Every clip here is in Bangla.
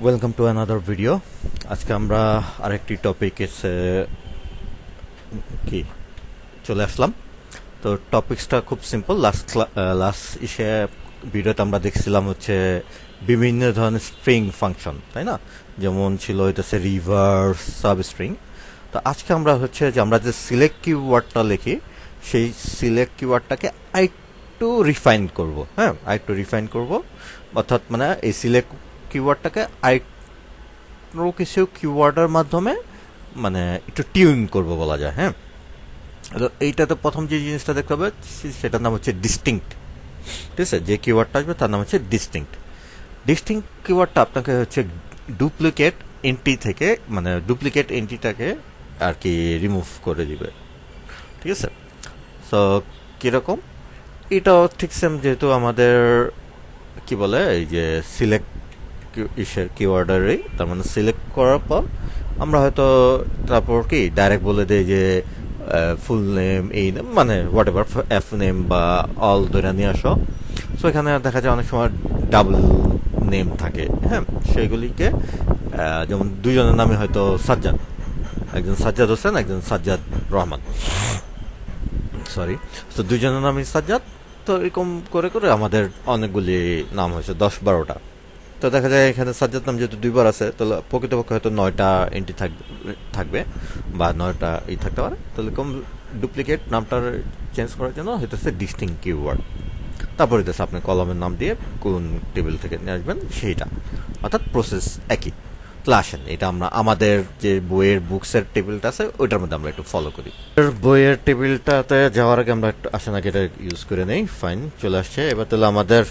Welcome to another video. আজকে আমরা আরেকটি টপিক কি চলে আসলাম। তো টপিকসটা খুব সিম্পল। লাস্ট ভিডিওতে আমরা দেখছিলাম হচ্ছে বিভিন্ন ধরনের স্ট্রিং ফাংশন, তাই না? যেমন ছিল হইতেছে রিভার্স, সাব স্ট্রিং। তো আজকে আমরা হচ্ছে যে আমরা যে সিলেক্ট কিওয়ার্ডটা লিখি, সেই সিলেক্ট কিওয়ার্ডটাকে আরেকটু রিফাইন করব। হ্যাঁ, আরেকটু রিফাইন করব, অর্থাৎ মানে এই সিলেক্ট কিওয়ার্ডটাকে আরেকটু কিছু কিওয়ার্ডের মাধ্যমে মানে একটু টিউন করব বলা যায়। হ্যাঁ, তো এইটাতে প্রথম যে জিনিসটা দেখতে হবে সেটার নাম হচ্ছে ডিস্টিংক্ট। ঠিক আছে, যে কিওয়ার্ডটা আসবে তার নাম হচ্ছে ডিস্টিংক্ট। ডিস্টিংক্ট কিওয়ার্ডটা আপনাকে হচ্ছে ডুপ্লিকেট এন্ট্রি থেকে, মানে ডুপ্লিকেট এন্ট্রিটাকে আর কি রিমুভ করে দিবে। ঠিক আছে, সো কীরকম, এটাও ঠিক সেম, যেহেতু আমাদের কি বলে এই যে সিলেক্ট কিওয়ার্ডারই, তার মানে সিলেক্ট করার পর আমরা হয়তো তারপর কি ডাইরেক্ট বলে দেই যে ফুল নেম, এই নেম, মানে হোয়াট এভার, এফ নেম বা অল ধরে নিয়ে আসো। সো এখানে দেখা যায় অনেক সময় ডাবল নেম থাকে। হ্যাঁ, সেগুলিকে যেমন দুজনের নামে হয়তো সাজ্জাদ, একজন সাজ্জাদ হোসেন, একজন সাজ্জাদ রহমান, সরি। তো দুজনের নামই সাজ্জাদ। তো এরকম করে করে আমাদের অনেকগুলি নাম হয়েছে, 10-12টা। তো দেখা যায় এখানে সাজ্জাদ নাম যেহেতু দুইবার আছে, তাহলে প্রকৃতপক্ষে হয়তো 9টা এন্ট্রি থাকবে বা 9টা থাকতে পারে। তাহলে কম ডুপ্লিকেট নামটার চেঞ্জ করার জন্য হইতেছে ডিস্টিং কিওয়ার্ড। তারপর হইতেছে আপনি কলমের নাম দিয়ে কোন টেবিল থেকে নিয়ে আসবেন সেইটা, অর্থাৎ প্রসেস একই। তাহলে আসেন এটা আমরা আমাদের যে বইয়ের বুকসের টেবিলটা আছে ওইটার মধ্যে আমরা একটু ফলো করি। বইয়ের টেবিলটাতে যাওয়ার আগে আমরা একটু আসেন আগে এটা ইউজ করে নেই। ফাইন, চলে আসছে। এবার তাহলে আমাদের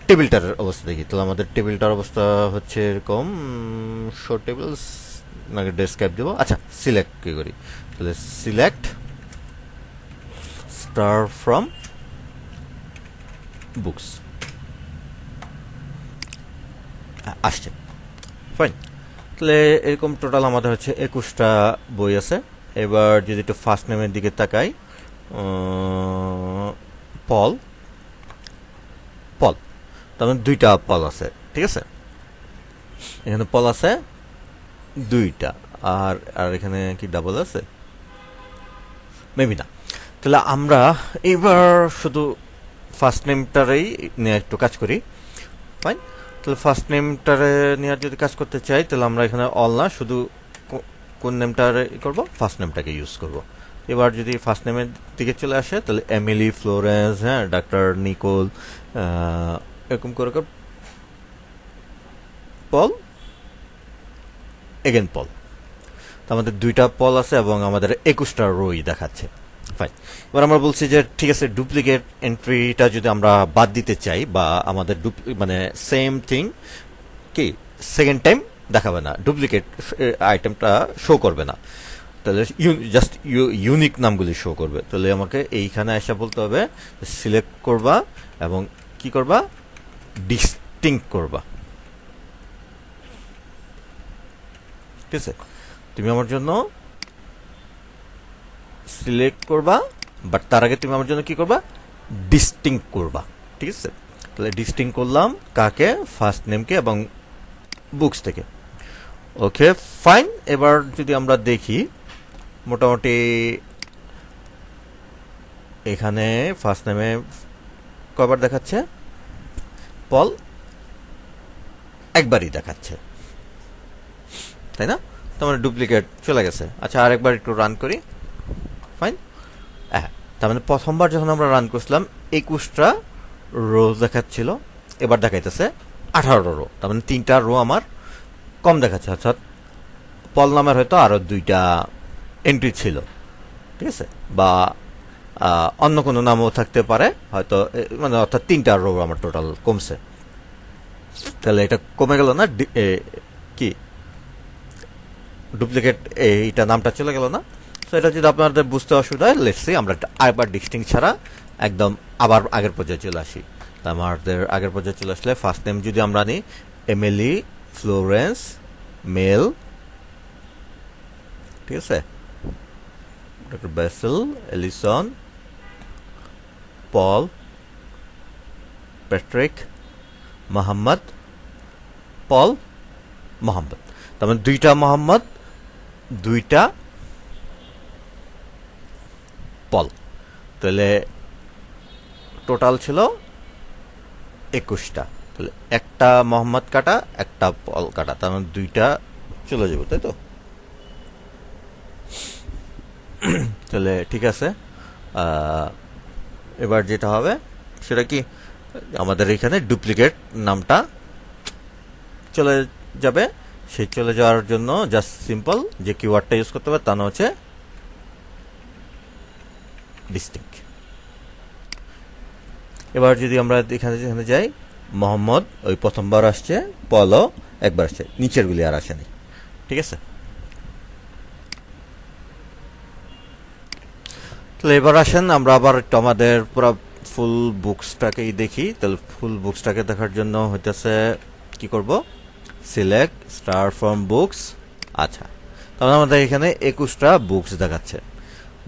টেবিলটার অবস্থা দেখি। তাহলে আমাদের টেবিলটার অবস্থা হচ্ছে এরকম, শর্ট টেবিলস নাকি ডেসক্রাইব দেবো। আচ্ছা, সিলেক্ট কি করি, তাহলে সিলেক্ট স্টার ফ্রম বুকস, আসছে। ফাইন, তাহলে এরকম টোটাল আমাদের হচ্ছে 21টা বই আছে। এবার যদি একটু ফার্স্ট নেমের দিকে তাকাই, পল, পল, তার মানে 2টা পল আছে। ঠিক আছে, এখানে পল আছে 2টা। আর আর এখানে কি ডাবল আছে? মেবি না। তাহলে আমরা এবার শুধু ফার্স্ট নেমটারেই নিয়ে একটু কাজ করি। ফাইন, তাহলে ফার্স্ট নেমটারে নিয়ে যদি কাজ করতে চাই, তাহলে আমরা এখানে অল না, শুধু কোন নেমটারে করব, ফার্স্ট নেমটাকে ইউজ করব। এবার যদি ফার্স্ট নেমের দিকে চলে আসে, তাহলে এমিলি, ফ্লোরেন্স, হ্যাঁ, ডাক্তার নিকোল, এরকম করে পল, এগেন পল। তো আমাদের 2টা পল আছে এবং আমাদের 21টা রোই দেখাচ্ছে। ফাইন, এবার আমরা বলছি যে ঠিক আছে, ডুপ্লিকেট এন্ট্রিটা যদি আমরা বাদ দিতে চাই, বা আমাদের মানে সেম থিং কি সেকেন্ড টাইম দেখাবে না, ডুপ্লিকেট আইটেমটা শো করবে না, তাহলে জাস্ট ইউনিক নামগুলি শো করবে। তাহলে আমাকে এইখানে এসে বলতে হবে সিলেক্ট করবা এবং কি করবা, ডিস্টিংক্ট করবা। ঠিক আছে, তুমি আমার জন্য সিলেক্ট করবা, বাট তার আগে তুমি আমার জন্য কি করবা, ডিস্টিংক্ট করবা। ঠিক আছে, তাহলে ডিস্টিংক্ট করলাম কাকে, ফার্স্ট নেমকে এবং বুকস থেকে। ওকে, ফাইন। এবার যদি আমরা দেখি, মোটামুটি এখানে ফার্স্ট নেমে কবার দেখাচ্ছে, পল একবারই দেখাচ্ছে, তাই না? তার মানে ডুপ্লিকেট চলে গেছে। আচ্ছা, আরেকবার একটু রান করি। ফাইন, হ্যাঁ, তার মানে প্রথমবার যখন আমরা রান করছিলাম 21টা রো দেখাচ্ছিল, এবার দেখাইতেছে 18 রো। তার মানে 3টা রো আমার কম দেখাচ্ছে, অর্থাৎ পল নামের হয়তো আরো 2টা এন্ট্রি ছিল। ঠিক আছে, বা অন্য কোনো নামও থাকতে পারে হয়তো, মানে অর্থাৎ 3টা রো আমার টোটাল কমছে। তাহলে এটা কমে গেল না, কি ডুপ্লিকেট এইটা নামটা চলে গেল না? তো এটা যদি আপনাদের বুঝতে অসুবিধা হয়, লেটস সি আমরা আরেকবার ডিস্টিংক্ট ছাড়া একদম আবার আগের পর্যায়ে চলে আসি। আমাদের আগের পর্যায়ে চলে আসলে ফার্স্ট নেম যদি আমরা নিই, এমিলি, ফ্লোরেন্স, মেল, ঠিক আছে, ডক্টর বেসেল, এলিসন, পল, প্যাট্রিক, মোহাম্মদ, পল, মোহাম্মদ, তার মানে 2টা মোহাম্মদ, 2টা পল, তাহলে টোটাল ছিল 21টা। তাহলে একটা মোহাম্মদ কাটা, একটা পল কাটা, তার মানে 2টা চলে যাবে, তাই তো? তাহলে ঠিক আছে। এবার যেটা হবে সেটা কি, আমাদের এখানে ডুপ্লিকেট নামটা চলে যাবে। সেই চলে যাওয়ার জন্য জাস্ট সিম্পল যে কিওয়ার্ডটা ইউজ করতে হবে তা না হচ্ছে ডিস্টিংক্ট। এবার যদি আমরা এখানে যাই, মোহাম্মদ ওই প্রথমবার আসছে, পলও একবার আসছে, নিচের গুলি আর আসেনি। ঠিক আছে, তাহলে এবার আসেন আমরা আবার একটু আমাদের পুরো ফুল বুকসটাকেই দেখি। তাহলে ফুল বুকসটাকে দেখার জন্য হইতেছে কি করব, সিলেক্ট স্টার ফ্রম বুকস। আচ্ছা, তাহলে আমাদের এখানে 21টা বুকস দেখাচ্ছে।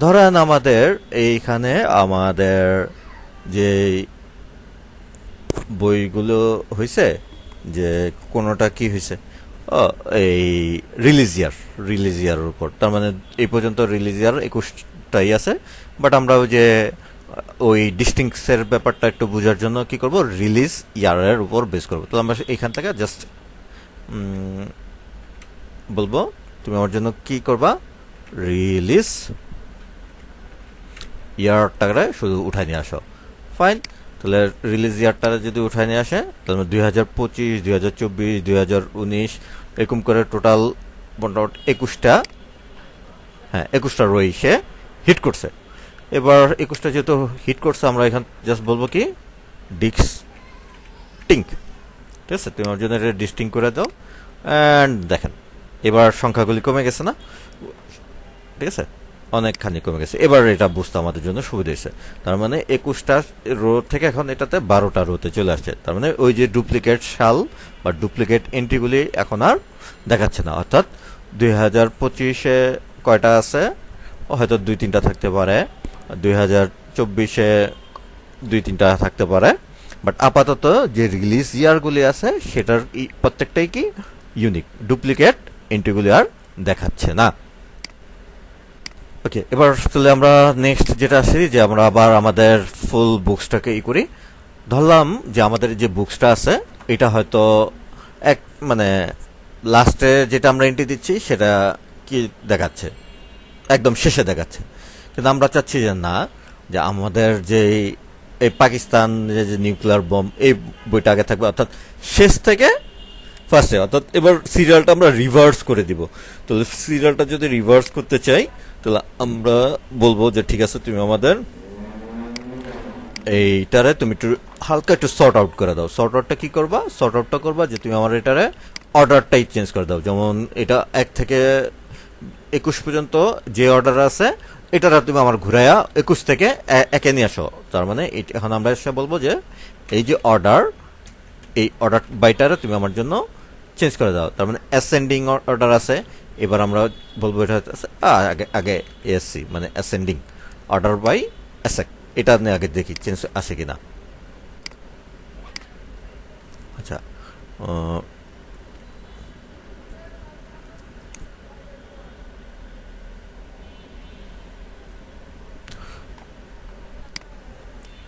ধরেন আমাদের এইখানে আমাদের যে বইগুলো হয়েছে, যে কোনোটা কি হয়েছে, এই রিলিজিয়ার উপর, তার মানে এই পর্যন্ত রিলিজিয়ার 21টাই আছে। বাট আমরা ওই যে ওই ডিস্টিংসের ব্যাপারটা একটু বোঝার জন্য কি করব, রিলিজ ইয়ারের উপর বেস করবো। তো আমরা এখান থেকে জাস্ট বলবো তুমি আমার জন্য কি করবা, রিলিজ ইয়ারটাকে শুধু উঠাই নিয়ে আসো। ফাইন, তাহলে রিলিজ ইয়ারটা যদি উঠাই নিয়ে আসে, তাহলে 2025, 2024, 2019 এরকম করে টোটাল মোটামুটি 21টা, হ্যাঁ 21টা রই সে হিট করছে। এবার 21টা যেহেতু হিট করছে, আমরা এখান জাস্ট বলবো কি ডিস্টিংক্ট। ঠিক আছে, তুমি আমার জন্য এটা ডিস্টিংক্ট করে দাও। অ্যান্ড দেখেন এবার সংখ্যাগুলি কমে গেছে না? ঠিক আছে, অনেকখানি কমে গেছে। এবার এটা বুঝতে আমাদের জন্য সুবিধা হয়েছে। তার মানে 21টা রো থেকে এখন এটাতে 12টা রোতে চলে আসছে। তার মানে ওই যে ডুপ্লিকেট সাল বা ডুপ্লিকেট এন্ট্রিগুলি এখন আর দেখাচ্ছে না। অর্থাৎ 2025-এ কয়টা আছে, হয়তো 2-3টা থাকতে পারে, 2024-এ 2-3টা থাকতে পারে, বাট আপাতত যে রিলিজ ইয়ারগুলি আছে সেটার প্রত্যেকটাই কি ইউনিক, ডুপ্লিকেট এন্ট্রিগুলি আর দেখাচ্ছে না। ওকে, এবার তাহলে আমরা নেক্সট যেটা আসি, যে আমরা আবার আমাদের ফুল বুকসটাকে করি। ধরলাম যে আমাদের যে বুকসটা আছে এটা হয়তো এক মানে লাস্টে যেটা আমরা এন্ট্রি দিচ্ছি সেটা কি দেখাচ্ছে, একদম শেষে দেখাচ্ছে। কিন্তু আমরা চাচ্ছি যে না, যে আমাদের যে এই পাকিস্তান যে নিউক্লিয়ার বম, এই বইটা আগে থাকবে, অর্থাৎ শেষ থেকে ফার্স্টে। অর্থাৎ এবার সিরিয়ালটা আমরা রিভার্স করে দিব। তাহলে সিরিয়ালটা যদি রিভার্স করতে চাই, তাহলে আমরা বলবো যে ঠিক আছে, তুমি আমাদের এইটারে তুমি একটু হালকা একটু সর্ট আউট করে দাও। সর্ট আউটটা কি করবা, সর্ট আউটটা করবা যে তুমি আমার এটারে অর্ডারটাই চেঞ্জ করে দাও। যেমন এটা 1 থেকে 21 পর্যন্ত যে অর্ডার আছে এটারা তুমি আমার ঘুরাইয়া 21 থেকে 1-এ নিয়ে আসো। তার মানে এখন আমরা এসে বলবো যে এই যে অর্ডার, এই অর্ডার বাইটারে তুমি আমার জন্য চেঞ্জ করে দাও। তার মানে অ্যাসেন্ডিং অর্ডার আছে, এবার আমরা বলবো এটা হচ্ছে আগে এএসসি মানে অ্যাসেন্ডিং অর্ডার বাই অ্যাসেক, এটা আপনি আগে দেখি চেঞ্জ আসে কিনা। আচ্ছা,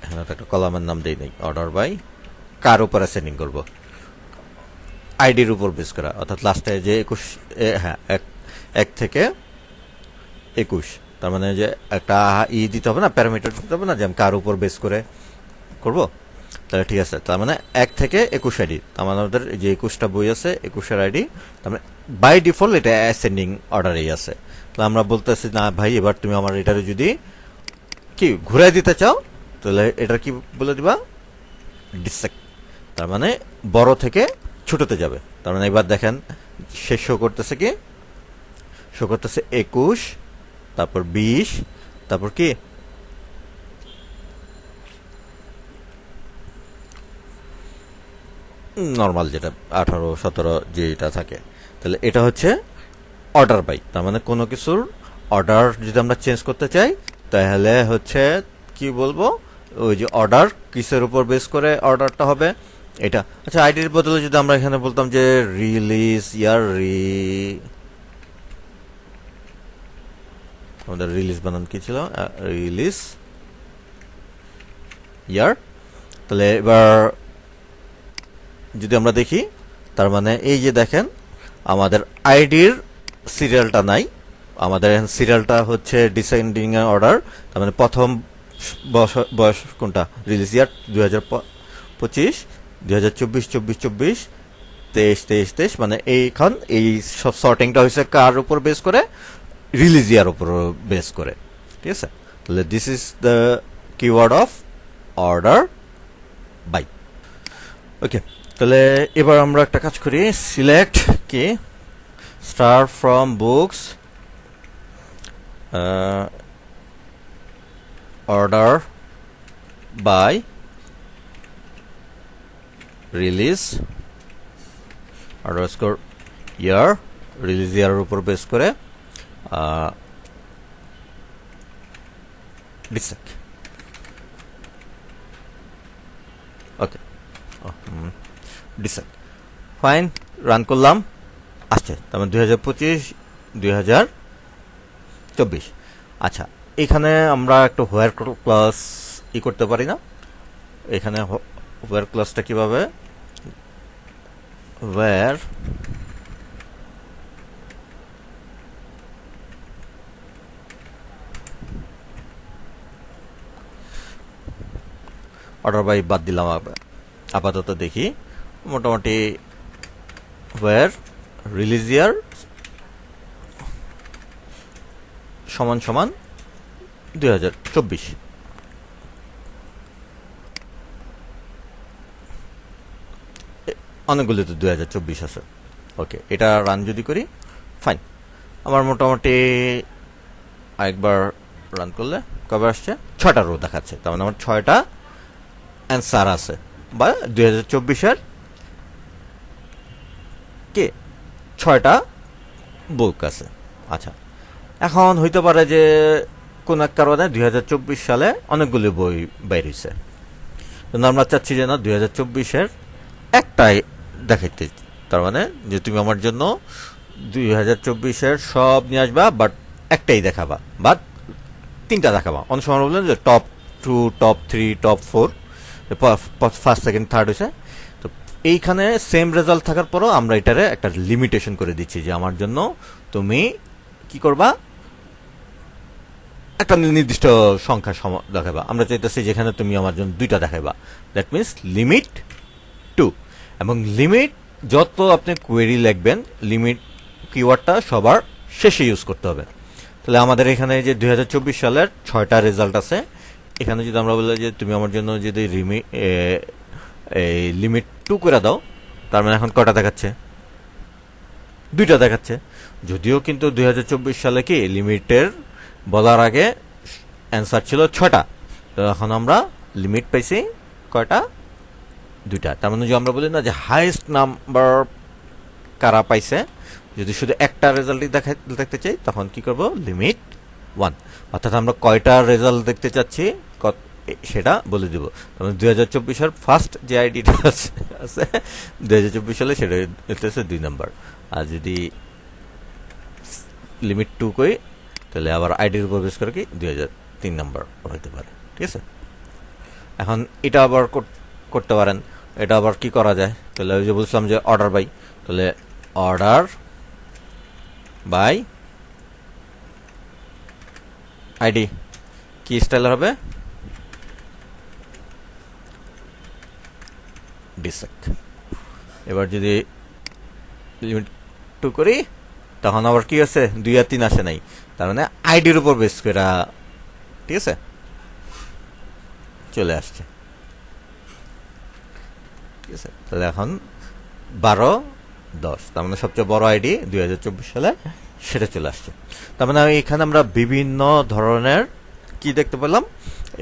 এখানে তো একটা কলামের নাম দেই নাই, অর্ডার বাই কার উপর অ্যাসেন্ডিং করবো, আইডির উপর বেস করা। অর্থাৎ লাস্টে যে 21, হ্যাঁ 1 থেকে 21, তার মানে যে একটা দিতে হবে না, প্যারামিটার দিতে হবে না, যে আমি কার উপর বেস করে করব। তাহলে ঠিক আছে, তার মানে 1 থেকে 21 আইডি, তার মানে আমাদের যে 21টা বই আছে 21-এর আইডি, তার মানে বাই ডিফল্ট এটা অ্যাসেন্ডিং অর্ডারেই আছে। তাহলে আমরা বলতেছি না ভাই, এবার তুমি আমার এটারে যদি কি ঘুরাই দিতে চাও, তাহলে এটা কি বলে দিবা, ডিসেক্ট। তার মানে বড় থেকে ছোটতে যাবে। তার মানে এবার দেখেন শেষ শো করতেছে কি, শো করতেছে 21, তারপর 20, তারপর কি নর্মাল যেটা 18, 17 যেটা থাকে। তাহলে এটা হচ্ছে অর্ডার বাই। তার মানে কোনো কিছুর অর্ডার যদি আমরা চেঞ্জ করতে চাই, তাহলে হচ্ছে কি বলবো, ওই যে অর্ডার কিসের উপর বেস করে অর্ডারটা হবে, এটা আচ্ছা, আইডির বদলে যদি আমরা এখানে বলতাম যে রিলিজ ইয়ার, আমাদের রিলিজ বানান কি ছিল, রিলিজ ইয়ার, তাহলে এবার যদি আমরা দেখি, তার মানে এই যে দেখেন আমাদের আইডির সিরিয়ালটা নাই, আমাদের সিরিয়ালটা হচ্ছে ডিসেন্ডিং অর্ডার, তার মানে প্রথম বয়স কোনটা, রিলিজ ইয়ার 2025, 2024, 24, 23, মানে এইখান এই সব সর্টিংটা হয়েছে কার উপর বেস করে, রিলিজ ইয়ার উপর বেস করে, ঠিক আছে। তাহলে this is the keyword of order by. Okay, তাহলে এবার আমরা একটা কাজ করি, সিলেক্ট কি star from books order by release underscore year, release ইয়ারের উপর বেস করে ডিসেক। ওকে, ডিসেক, ফাইন, রান করলাম, আসছে, তার মানে 2025, 2024। আচ্ছা, এখানে আমরা একটা হোয়ার ক্লাস করতে পারি না? এখানে হোয়ার ক্লাসটা কিভাবে, where অর্ডার বাই বাদ দিলাম, আপাতত দেখি মোটামুটি where রিলিজ ইয়ার সমান সমান 2024, অনেকগুলো তো 2024 আছে। ওকে, এটা রান যদি করি, ফাইন, আমার মোটামুটি আরেকবার রান করলে কবে আসছে, 6টা রো দেখাচ্ছে, তার মানে আমার 6টা অ্যান্সার আছে, বা 2024-এর কে 6টা বুক আছে। আচ্ছা, এখন হইতে পারে যে কোন এক কারণে 2024 সালে অনেকগুলি বই বের হয়েছে, কিন্তু আমরা চাচ্ছি যে না 2024-এর একটাই দেখাইতে, তার মানে যে তুমি আমার জন্য 2024-এর সব নিয়ে আসবা, বাট একটাই দেখাবা, বা 3টা দেখাবা। অনেক সময় বললেন যে top 2, top 3, top 4, first, second, third হয়েছে। তো এইখানে সেম রেজাল্ট থাকার পরও আমরা এটারে একটা লিমিটেশন করে দিচ্ছি যে আমার জন্য তুমি কি করবা, একটা নির্দিষ্ট সংখ্যা দেখাবা। আমরা চাইতেছি যেখানে তুমি আমার জন্য 2টা দেখাবা, দ্যাট মিনস লিমিট 2। এবং লিমিট যত আপনি কোয়েরি লিখবেন, লিমিট কিওয়ার্ডটা সবার শেষে ইউজ করতে হবে। তাহলে আমাদের এখানে যে 2024 সালের 6টা রেজাল্ট আছে, এখানে যদি আমরা বলি যে তুমি আমার জন্য যদি লিমিট 2 করে দাও, তার মানে এখন কটা দেখাচ্ছে, 2টা দেখাচ্ছে। যদিও কিন্তু 2024 সালে কি লিমিটের বলার আগে অ্যান্সার ছিল 6টা, তো এখন আমরা লিমিট পাইছি কয়টা, 2টা। তার মানে যে আমরা বলি না যে হাইয়েস্ট নাম্বার কারা পাইছে, যদি শুধু একটা রেজাল্টই দেখতে চাই তখন কি করব, লিমিট 1, অর্থাৎ আমরা কয়টা রেজাল্ট দেখতে চাচ্ছি সেটা বলে দিব। তাহলে 2024-এর ফার্স্ট যে আইডিটা আছে 2024 সালে, সেটা হচ্ছে 2 নাম্বার। আর যদি লিমিট 2 করি, তাহলে আবার আইডির উপর বেস করে কি 2003 নাম্বার হইতে পারে, ঠিক আছে। এখন এটা আবার করতে পারেন, এটা আবার কি করা যায়, তাহলে ওই যে বলছিলাম যে অর্ডার বাই, তাহলে অর্ডার বাই আইডি কি স্টাইল হবে, ডিসেক। এবার যদি লিমিট 2 করি, তখন আবার কি আছে, 2 আর 3 আসে নাই, তার মানে আইডির উপর বেস করে, ঠিক আছে, চলে আসছে, ঠিক আছে। তাহলে এখন 12, 10, তার মানে সবচেয়ে বড় আইডি 2024 সালে, সেটা চলে আসছে। তার মানে এখানে আমরা বিভিন্ন ধরনের কি দেখতে পেলাম,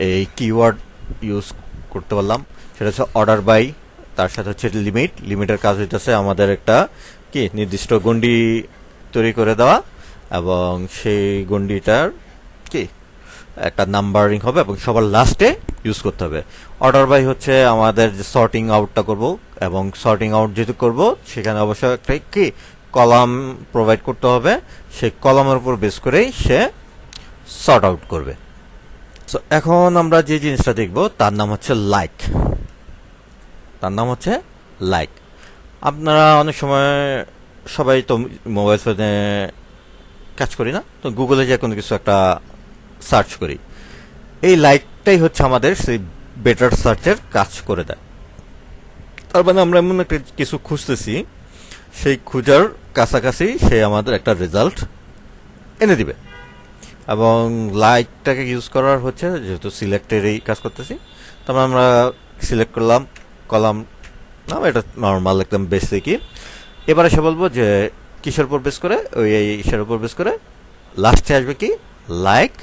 এই কিওয়ার্ড ইউজ করতে পারলাম। সেটা হচ্ছে অর্ডার বাই, তার সাথে হচ্ছে লিমিট, লিমিটের কাজ হইতেছে আমাদের একটা কি নির্দিষ্ট গণ্ডি তৈরি করে দেওয়া, এবং সেই গণ্ডিটার কি একটা নাম্বারিং হবে এবং সবার লাস্টে ইউজ করতে হবে। অর্ডার বাই হচ্ছে আমাদের যে সর্টিং আউটটা করব, এবং সর্টিং আউট যেহেতু করব সেখানে অবশ্যই একটা কি কলাম প্রোভাইড করতে হবে, সেই কলামের উপর বেস করেই সে সর্ট আউট করবে। সো এখন আমরা যে জিনিসটা দেখব তার নাম হচ্ছে লাইক। তার নাম হচ্ছে লাইক। আপনারা অনেক সময় সবাই তো মোবাইল ফোনে কাজ করি না, তো গুগলে যে কোনো কিছু একটা সার্চ করি, এই লাইকটাই হচ্ছে আমাদের সেই বেটার সার্চের কাজ করে দেয়। তার মানে আমরা এমন একটা কিছু খুঁজতেছি, সেই খুঁজার কাছাকাছি সে আমাদের একটা রেজাল্ট এনে দিবে। এবং লাইকটাকে ইউজ করার হচ্ছে যেহেতু সিলেক্টেরই কাজ করতেছি, তারপর আমরা সিলেক্ট করলাম কলাম নাম, এটা নর্মাল একদম বেসিকই। এবারে সে বলবো যে কিসের উপর বেস করে, ওই ইসের উপর বেস করে লাস্টে আসবে কি লাইক,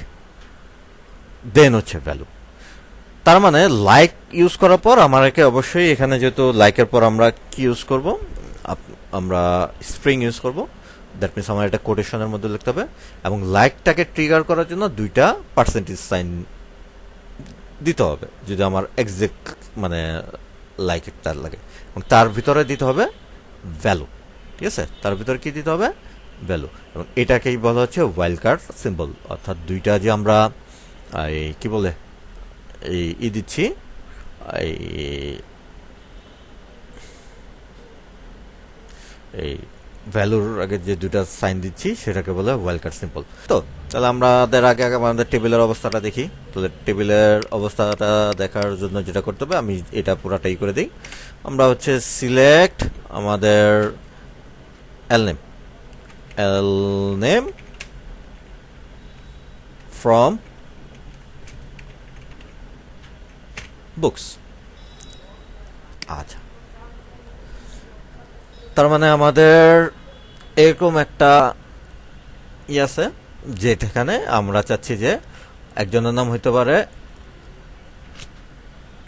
দেন হচ্ছে ভ্যালু। তার মানে লাইক ইউজ করার পর আমাকে অবশ্যই এখানে যেহেতু লাইকের পর আমরা কি ইউজ করব, আমরা স্ট্রিং ইউজ করব। দ্যাট মিনস আমার এটা কোটেশনের মধ্যে লিখতে হবে, এবং লাইকটাকে ট্রিগার করার জন্য 2টা পার্সেন্টেজ সাইন দিতে হবে যদি আমার এক্সাক্ট মানে লাইক একটা লাগে। এবং তার ভিতরে দিতে হবে ভ্যালু। ঠিক আছে, তার ভিতরে কি দিতে হবে ভ্যালু। এবং এটাকেই বলা হচ্ছে ওয়াইল্ড কার্ড সিম্বল, অর্থাৎ দুইটা যে আমরা এই কি বলে এই দিচ্ছি, এই ভ্যালুর আগে যে দুটা সাইন দিচ্ছি সেটাকে বলে ওয়াইল্ড কার্ড সিম্বল। তো তাহলে আমাদের আগে আমাদের টেবিলের অবস্থাটা দেখি। তাহলে টেবিলের অবস্থাটা দেখার জন্য যেটা করতে হবে, আমি এটা পুরাটাই করে দিই। আমরা হচ্ছে সিলেক্ট আমাদের এল নেম ফ্রম বুকস। আচ্ছা, তার মানে আমাদের এরকম একটা আছে যেখানে আমরা চাচ্ছি যে একজনের নাম হইতে পারে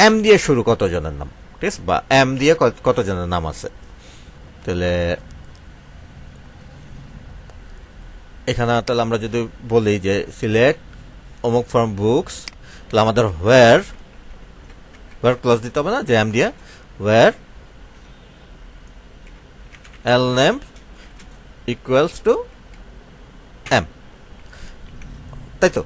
এম দিয়ে শুরু কতজনের নাম, ঠিক আছে, বা এম দিয়ে কতজনের নাম আছে। তাহলে এখানে তাহলে আমরা যদি বলি যে সিলেক্ট অমুক ফ্রম বুকস, তাহলে আমাদের হোয়ার ক্লজ দিতে হবে না, যে এম দিয়ে where L name equals to M, তাই তো।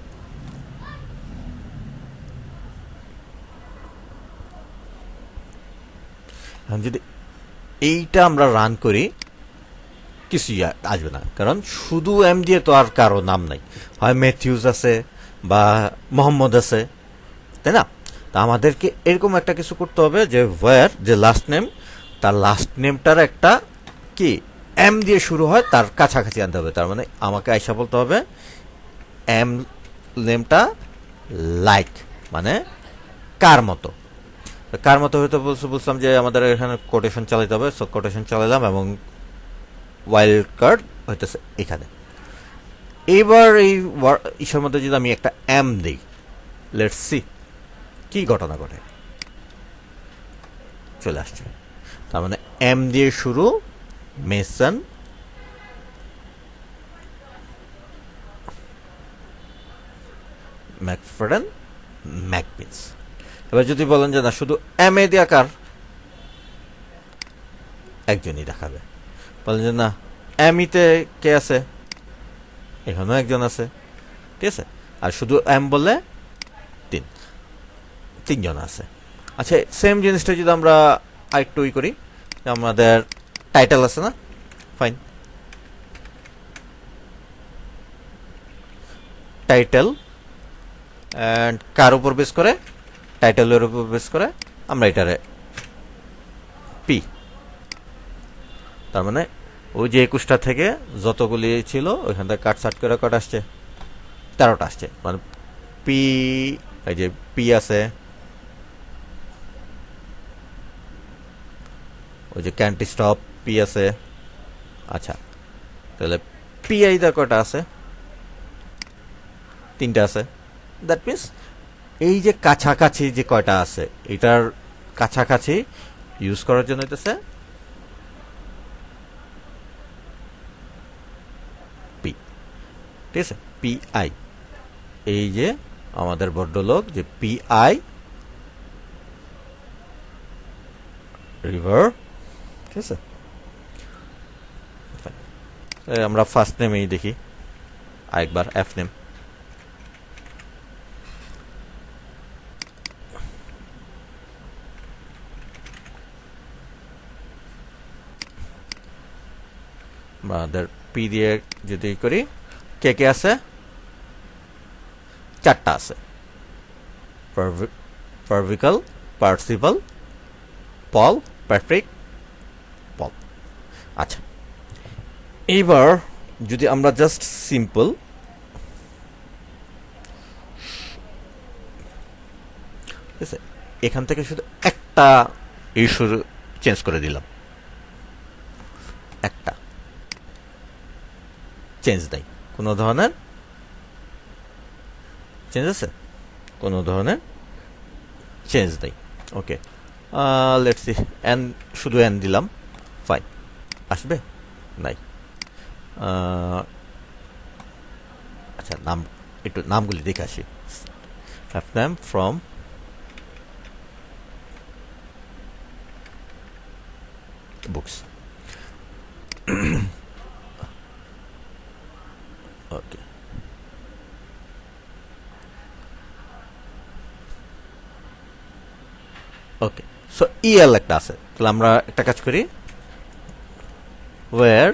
যদি এইটা আমরা রান করি কিছুই আসবে না, কারণ শুধু এম দিয়ে তো আর কারো নাম নাই, হয় ম্যাথিউস আছে বা মোহাম্মদ আছে, তাই না। তা আমাদেরকে এরকম একটা কিছু করতে হবে যে ওয়্যার যে লাস্ট নেম, তার লাস্ট নেমটার একটা কি এম দিয়ে শুরু হয় তার কাছাকাছি আনতে হবে। তার মানে আমাকে আইসা বলতে হবে এম নেমটা লাইক, মানে কার মতো। কার মতো হয়তো বলছিলাম যে আমাদের এখানে কোটেশন চালাতে হবে, সো কোটেশন চালালাম এবং ওয়াইল্ড কার্ড হইতেছে এখানে। এইবার এই ইসের মধ্যে যদি আমি একটা এম দিই, লেটস সি কি ঘটনা ঘটে। চলে আসছে, তার মানে এম দিয়ে শুরু মেসন ম্যাকফার্ডেন ম্যাকপিন্স। এবার যদি বলেন যে না শুধু এম এ দিয়ে কার, একজনই দেখাবে। বলেন যে না এম ইতে কে আছে, এখানেও একজন আছে, ঠিক আছে। আর শুধু এম বলে তিনজন আছে। আচ্ছা, সেম জিনিসটা যদি আমরা আরেকটু করি, আমাদের টাইটেল আছে না, ফাইন, টাইটেল অ্যান্ড কার উপর বেস করে, টাইটেলের উপর বেস করে আমরা এটারে পি। তার মানে ওই যে 21টা থেকে যতগুলি ছিল ওইখান থেকে কাট সাট করে কট আসছে, 13টা আসছে। মানে পি, এই যে পি আছে, ওই যে ক্যান্টি স্টপ পি আছে। আচ্ছা, তাহলে পি আই দা কটা আছে, 3টা আছে। দ্যাট মিনস এই যে কাছাকাছি যে কয়টা আছে, এটার কাছাকাছি ইউজ করার জন্য হইতেছে পি, ঠিক আছে, পি আই। এই যে আমাদের ভদ্রলোক যে PI রিভার, ঠিক আছে। আমরা ফার্স্ট নেমেই দেখি আরেকবার এফ নেম। আমাদের পি দিয়ে যদি করি, কে কে আছে, 4টা আছে, পার্ভিকাল, পার্সিভাল, পল, প্যাট্রিক, পল। আচ্ছা, এইবার যদি আমরা জাস্ট সিম্পল ঠিক আছে, এখান থেকে শুধু একটা ইস্যু চেঞ্জ করে দিলাম, একটা চেঞ্জ দেয়, কোনো ধরনের চেঞ্জ আছে, কোনো ধরনের চেঞ্জ দেয়। ওকে, লেটস সি, এন শুধু এন দিলাম, ফাইন, আসবে নাই। আচ্ছা, নাম একটু নামগুলি দেখে আসি। Have name from books. Okay, okay, so El একটা আছে, তাহলে আমরা একটা কাজ করি, ওয়ার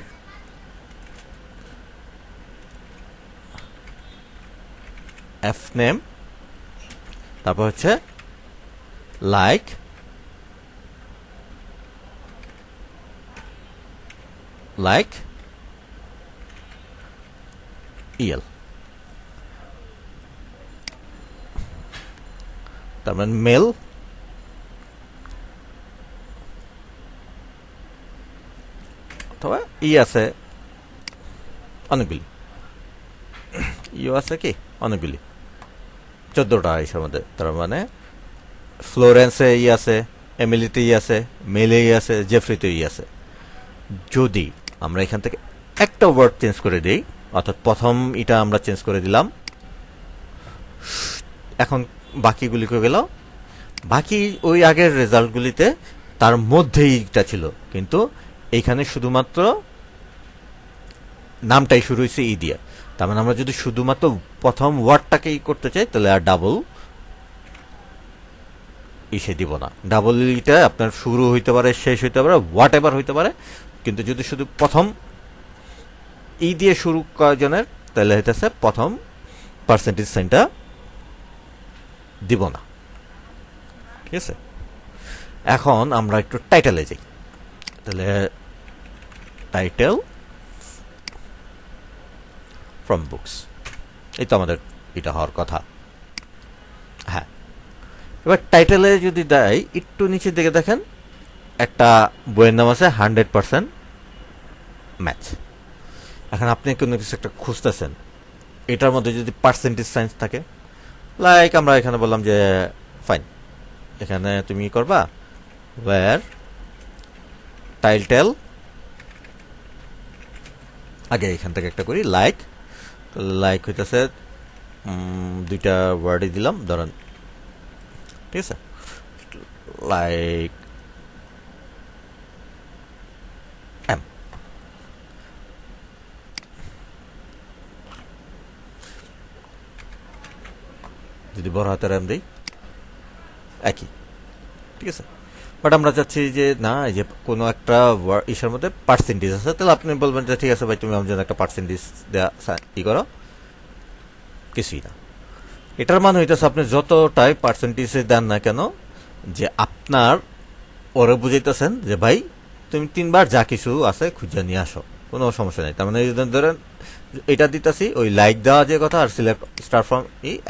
এফ নেম, তারপর হচ্ছে লাইক লাইক ইএল, তার মানে মেল অথবা ই আছে অনেকগুলি, ইও আছে কি অনেকগুলি, 14টা এসের মধ্যে। তার মানে ফ্লোরেন্সে ই আছে, এমিলিতে ই আছে, মেলে ই আছে, জেফ্রিতে ই আছে। যদি আমরা এখান থেকে একটা ওয়ার্ড চেঞ্জ করে দিই, অর্থাৎ প্রথম এটা আমরা চেঞ্জ করে দিলাম, এখন বাকিগুলি কী গেল, বাকি ওই আগের রেজাল্টগুলিতে তার মধ্যেই এটা ছিল, কিন্তু এইখানে শুধুমাত্র নামটাই শুরু হয়েছে ই দিয়ে। তার মানে আমরা যদি শুধুমাত্র প্রথম ওয়ার্ডটাকেই করতে চাই, তাহলে আর ডাবল ইসে দিব না। ডাবল ইটা আপনার শুরু হইতে পারে, শেষ হইতে পারে, হোয়াট এভার হইতে পারে, কিন্তু যদি শুধু প্রথম ই দিয়ে শুরু কয়জনের, তাহলে হইতেছে প্রথম পার্সেন্টেজ সাইনটা দিব না, ঠিক আছে। এখন আমরা একটু টাইটেলে যাই, তাহলে টাইটেল ফ্রম বুকস, এই তো আমাদের এটা হওয়ার কথা। হ্যাঁ, এবার টাইটেলে যদি দেয়, একটু নিচের দিকে দেখেন একটা বইয়ের নাম আছে 100% ম্যাচ। এখন আপনি কোনো কিছু একটা খুঁজতেছেন, এটার মধ্যে যদি পার্সেন্টেজ সাইন্স থাকে, লাইক আমরা এখানে বললাম যে ফাইন, এখানে তুমি করবা ওয়্যার টাইটেল, আগে এখান থেকে একটা করি লাইক, লাইক হইতেছে দুইটা ওয়ার্ডই দিলাম, ধরেন, ঠিক আছে, লাইক এম। যদি বড় হাতের এম দিই একই, ঠিক আছে। বাট আমরা চাচ্ছি যে না, এই যে কোনো একটা ইসের মধ্যে পার্সেন্টেজ আছে, তাহলে আপনি বলবেন যে ঠিক আছে ভাই, তুমি আমার জন্য একটা পার্সেন্টেজ দেওয়া ই করো, কিছুই না। এটার মানে হইতেছে আপনি যতটাই পার্সেন্টেজে দেন না কেন, যে আপনার ওরে বুঝাইতেছেন যে ভাই তুমি 3বার যা কিছু আছে খুঁজে নিয়ে আসো, কোনো সমস্যা নেই। তার মানে ধরেন এটা দিতেছি, ওই লাইক দেওয়া যে কথা আর সিলেক্ট স্টার ফ্রম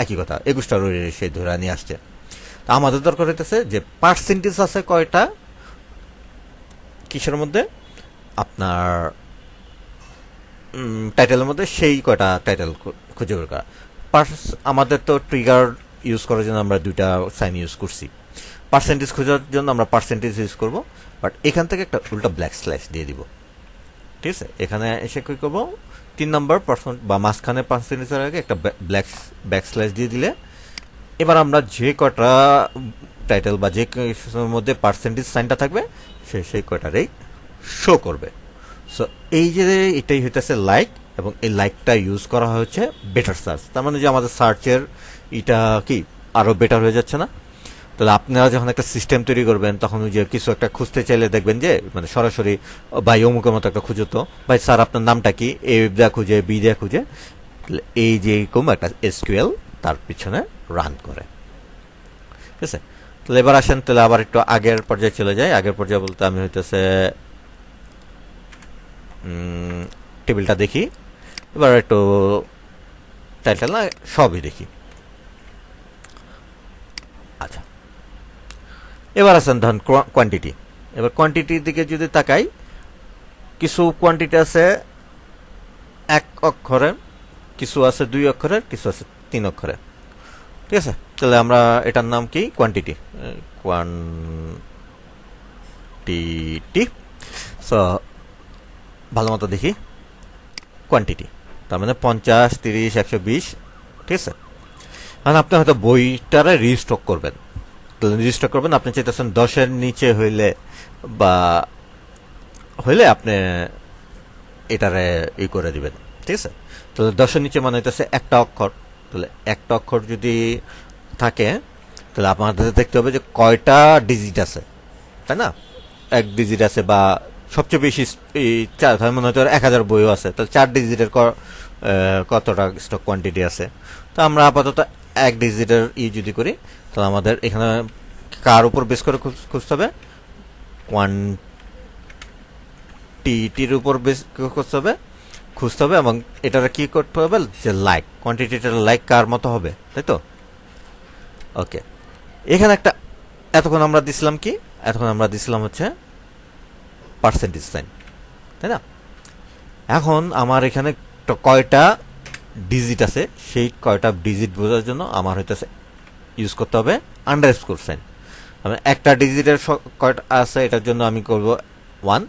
একই কথা, 21টা সেই ধরে নিয়ে আসছে। তা আমাদের দরকার হইতেছে যে পার্সেন্টেজ আছে কয়টা কিসের মধ্যে, আপনার টাইটেলের মধ্যে, সেই কয়টা টাইটেল খুঁজে বের করা। আমাদের তো ট্রিগার ইউজ করার জন্য আমরা 2টা সাইন ইউজ করছি, পার্সেন্টেজ খোঁজার জন্য আমরা পার্সেন্টেজ ইউজ করব, বাট এখান থেকে একটা উল্টা ব্ল্যাক স্ল্যাশ দিয়ে দিব, ঠিক আছে। এখানে এসে কি করবো, 3 নম্বর পার্সেন্ট বা মাঝখানে পার্সেন্টেজের আগে একটা ব্যাক স্ল্যাশ দিয়ে দিলে এবার আমরা যে কটা টাইটেল বা যে কিছুর মধ্যে পার্সেন্টেজ সাইনটা থাকবে সেই কটারেই শো করবে। সো এই যে এটাই হইতেছে লাইক, এবং এই লাইকটা ইউজ করা হচ্ছে বেটার সার্চ, তার মানে যে আমাদের সার্চের এটা কি আরো বেটার হয়ে যাচ্ছে না? তাহলে আপনারা যখন একটা সিস্টেম তৈরি করবেন তখন ওই যে কিছু একটা খুঁজতে চাইলে দেখবেন যে মানে সরাসরি ভাই অমুকের মতো একটা খুঁজো, তো ভাই স্যার আপনার নামটা কি, এ দেয়া খুঁজে বি দেয়া খুঁজে, এই যে এরকম একটা এসকিউএল তার পিছনে রান করে। ঠিক আছে, তাহলে এবার আসেন তাহলে আবার একটু আগের পর্যায়ে চলে যায়। আগের পর্যায়ে বলতে আমি হইতেছে টেবিলটা দেখি, এবার একটু টাইটেল না সবই দেখি। আচ্ছা, এবার আছেন ধরুন কোয়ান্টিটি। এবার কোয়ান্টিটির দিকে যদি তাকাই, কিছু কোয়ান্টিটি আছে 1 অক্ষরের, কিছু আছে 2 অক্ষরের, কিছু আছে 3 অক্ষরের। ঠিক আছে, তাহলে আমরা এটার নাম কি কোয়ান্টিটি, কোয়ান্টিটি। সো ভালো মতো দেখি কোয়ান্টিটি, তার মানে 50, 30, 120। ঠিক আছে, এখন আপনি হয়তো বইটারে রিস্টক করবেন, রেজিস্টার করবেন, আপনি চাইতেছেন 10-এর নিচে হইলে বা হইলে আপনি এটারে ই করে দিবেন। ঠিক আছে, তাহলে 10-এর নিচে মানে হইতেছে একটা অক্ষর, তাহলে একটা অক্ষর যদি থাকে তাহলে আপনাদের দেখতে হবে যে কয়টা ডিজিট আছে, তাই না? 1 ডিজিট আছে, বা সবচেয়ে বেশি মনে হয়তো 1000 বইও আছে, তাহলে 4 ডিজিটের কতটা স্টক কোয়ান্টিটি আছে। তো আমরা আপাতত 1 ডিজিটের যদি করি, তাহলে আমাদের এখানে কার উপর বেস করে খুঁজতে হবে, কোয়ান্টিটির উপর বেস খুঁজতে হবে এবং এটার কি করতে হবে যে লাইক, কোয়ান্টিটিটার লাইক কার মতো হবে, তাই তো? ওকে, এখানে একটা এতক্ষণ আমরা দিছিলাম কি, এতক্ষণ আমরা দিছিলাম হচ্ছে পার্সেন্টেজ সাইন, তাই না? এখন আমার এখানে কয়টা ডিজিট আছে সেই কয়টা ডিজিট বোঝার জন্য আমার হইতেছে ইউজ করতে হবে আন্ডারস্কোর সাইন। একটা ডিজিটের কয়টা আছে এটার জন্য আমি করব 1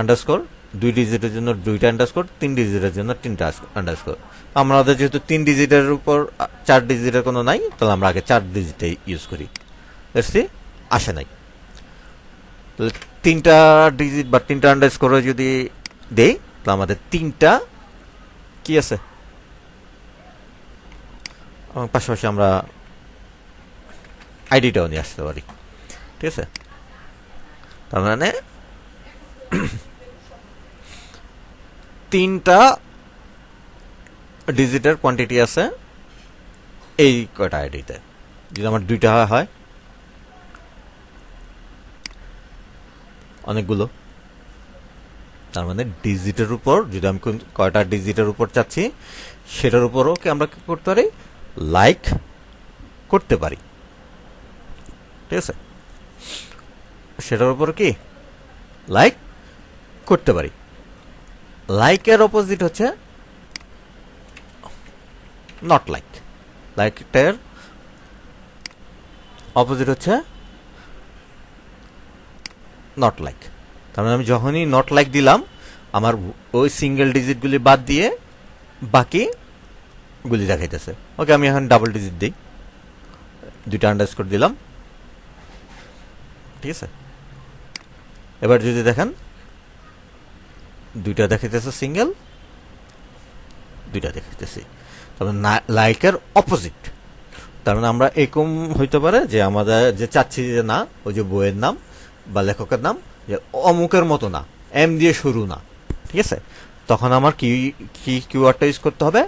আন্ডারস্কোর, 2 ডিজিটের জন্য 2টা আন্ডারস্কোর, 3 ডিজিটের জন্য 3টা আন্ডারস্কোর। আমাদের যেহেতু 3 ডিজিটের উপর 4 ডিজিটের কোনো নাই, তাহলে আমরা আগে 4 ডিজিটে ইউজ করি। দেখছি আসে নাই, তাহলে 3টা ডিজিট বা 3টা আন্ডারস্কোরে যদি দেই তাহলে আমাদের 3টা কি আছে, পাশাপাশি আমরা আইডিটাও নিয়ে আসতে পারি। ঠিক আছে, তার মানে 3টা ডিজিটের কোয়ান্টিটি আছে এই কয়টা আইডিতে। যদি আমার 2টা হয় অনেকগুলো, তার মানে ডিজিটের উপর যদি আমি কয়টা ডিজিটের উপর চাচ্ছি সেটার উপরও কি আমরা কি করতে পারি, লাইক করতে পারি। ঠিক আছে, সেটার উপর কি লাইক করতে পারি। লাইকের অপোজিট হচ্ছে নট লাইক, লাইকের অপোজিট হচ্ছে নট লাইক। তার মানে আমি যখনই নট লাইক দিলাম আমার ওই সিঙ্গেল ডিজিটগুলি বাদ দিয়ে বাকি গুলি দেখাইতেছে। ওকে, আমি এখন ডাবল ডিজিট দিই, 2টা আন্ডারস্কোর দিলাম। ঠিক আছে, এবার যদি দেখেন 2টা দেখাইতেছে সিঙ্গেল, 2টা দেখাইতেছে, তবে লাইকের অপোজিট। তার মানে আমরা এরকম হইতে পারে যে আমাদের যে চাচ্ছি যে না ওই যে বইয়ের নাম বা লেখকের নাম যে অমুকের মতো না, এম দিয়ে শুরু না। ঠিক আছে, তখন আমার কি কিওয়ার্ডটা ইউজ করতে হবে,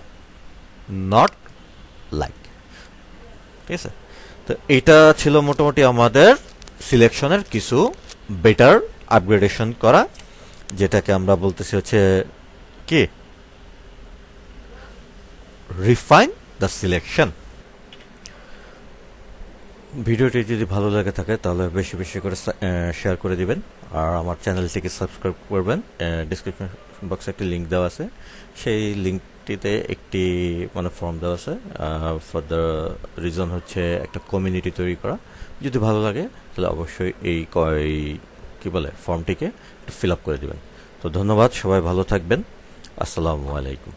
নট লাইক। ঠিক আছে, তো এটা ছিল মোটামুটি আমাদের সিলেকশনের কিছু বেটার আপগ্রেডেশন করা, যেটাকে আমরা বলতেছি হচ্ছে কি রিফাইন দ্য সিলেকশন। ভিডিওটি যদি ভালো লাগে থাকে তাহলে বেশি বেশি করে শেয়ার করে দিবেন, আর আমার চ্যানেলটিকে সাবস্ক্রাইব করবেন। ডিসক্রিপশন বক্সে একটি লিঙ্ক দেওয়া আছে, সেই লিঙ্কটিতে একটি মানে ফর্ম দেওয়া আছে। ফর দ্য রিজন হচ্ছে একটা কমিউনিটি তৈরি করা। যদি ভালো লাগে তাহলে অবশ্যই এই কি বলে ফর্মটিকে ফিল আপ করে দিবেন। তো ধন্যবাদ, সবাই ভালো থাকবেন, আসসালামু আলাইকুম।